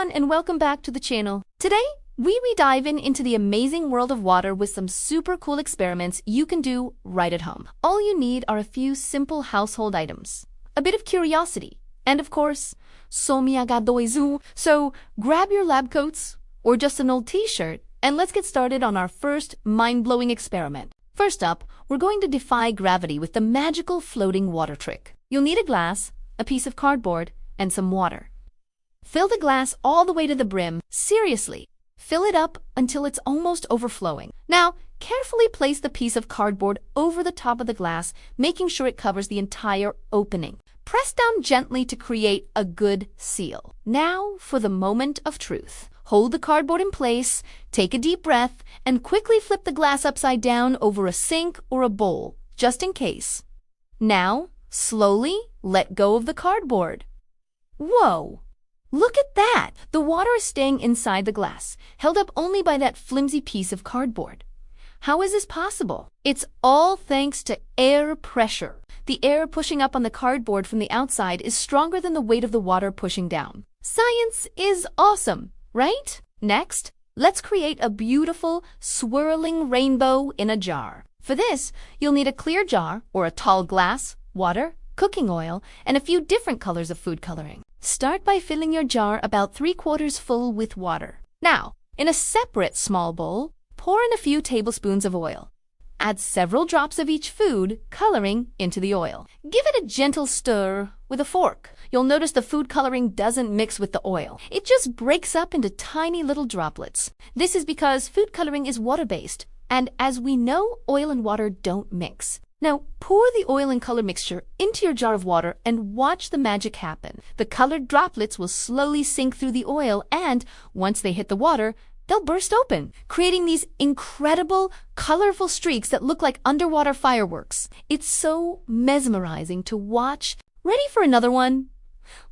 everyone, and welcome back to the channel. Today, we dive into the amazing world of water with some super cool experiments you can do right at home. All you need are a few simple household items, a bit of curiosity, and of course, somiagadoizu. So grab your lab coats or just an old t-shirt, and let's get started on our first mind-blowing experiment. First up, we're going to defy gravity with the magical floating water trick. You'll need a glass, a piece of cardboard, and some water. Fill the glass all the way to the brim. Seriously, fill it up until it's almost overflowing. Now, carefully place the piece of cardboard over the top of the glass, making sure it covers the entire opening. Press down gently to create a good seal. Now for the moment of truth. Hold the cardboard in place, take a deep breath, and quickly flip the glass upside down over a sink or a bowl, just in case. Now, slowly let go of the cardboard. Whoa! Look at that! The water is staying inside the glass, held up only by that flimsy piece of cardboard. How is this possible? It's all thanks to air pressure. The air pushing up on the cardboard from the outside is stronger than the weight of the water pushing down. Science is awesome, right? Next, let's create a beautiful, swirling rainbow in a jar. For this, you'll need a clear jar or a tall glass, water, cooking oil, and a few different colors of food coloring. Start by filling your jar about 3/4 full with water. Now, in a separate small bowl, pour in a few tablespoons of oil. Add several drops of each food coloring into the oil. Give it a gentle stir with a fork. You'll notice the food coloring doesn't mix with the oil. It just breaks up into tiny little droplets. This is because food coloring is water-based, and as we know, oil and water don't mix. Now, pour the oil and color mixture into your jar of water and watch the magic happen. The colored droplets will slowly sink through the oil, and once they hit the water, they'll burst open, creating these incredible, colorful streaks that look like underwater fireworks. It's so mesmerizing to watch. Ready for another one?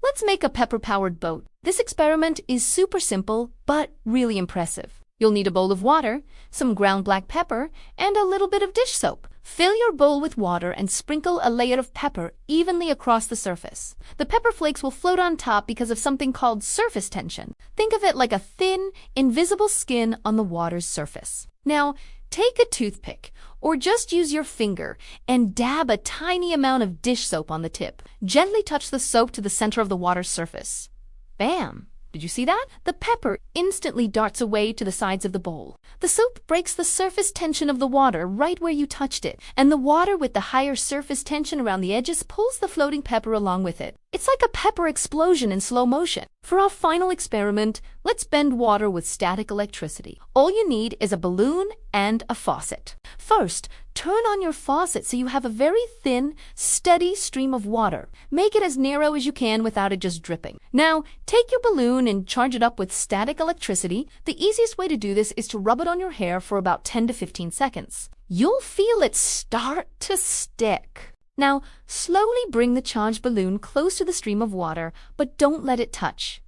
Let's make a pepper-powered boat. This experiment is super simple, but really impressive. You'll need a bowl of water, some ground black pepper, and a little bit of dish soap. Fill your bowl with water and sprinkle a layer of pepper evenly across the surface. The pepper flakes will float on top because of something called surface tension. Think of it like a thin, invisible skin on the water's surface. Now, take a toothpick, or just use your finger, and dab a tiny amount of dish soap on the tip. Gently touch the soap to the center of the water's surface. Bam! Did you see that? The pepper instantly darts away to the sides of the bowl. The soap breaks the surface tension of the water right where you touched it, and the water with the higher surface tension around the edges pulls the floating pepper along with it. It's like a pepper explosion in slow motion. For our final experiment, let's bend water with static electricity. All you need is a balloon and a faucet. First, turn on your faucet so you have a very thin, steady stream of water. Make it as narrow as you can without it just dripping. Now, take your balloon and charge it up with static electricity. The easiest way to do this is to rub it on your hair for about 10 to 15 seconds. You'll feel it start to stick. Now, slowly bring the charged balloon close to the stream of water, but don't let it touch.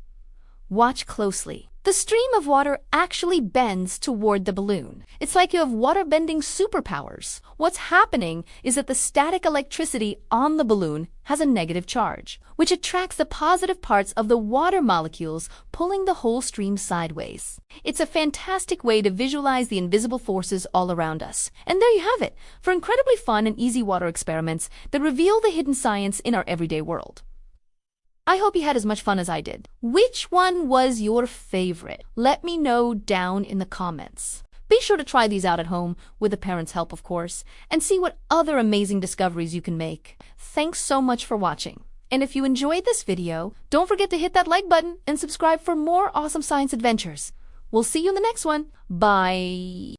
Watch closely. The stream of water actually bends toward the balloon. It's like you have water-bending superpowers. What's happening is that the static electricity on the balloon has a negative charge, which attracts the positive parts of the water molecules, pulling the whole stream sideways. It's a fantastic way to visualize the invisible forces all around us. And there you have it, for incredibly fun and easy water experiments that reveal the hidden science in our everyday world. I hope you had as much fun as I did. Which one was your favorite? Let me know down in the comments. Be sure to try these out at home, with a parent's help of course, and see what other amazing discoveries you can make. Thanks so much for watching. And if you enjoyed this video, don't forget to hit that like button and subscribe for more awesome science adventures. We'll see you in the next one. Bye!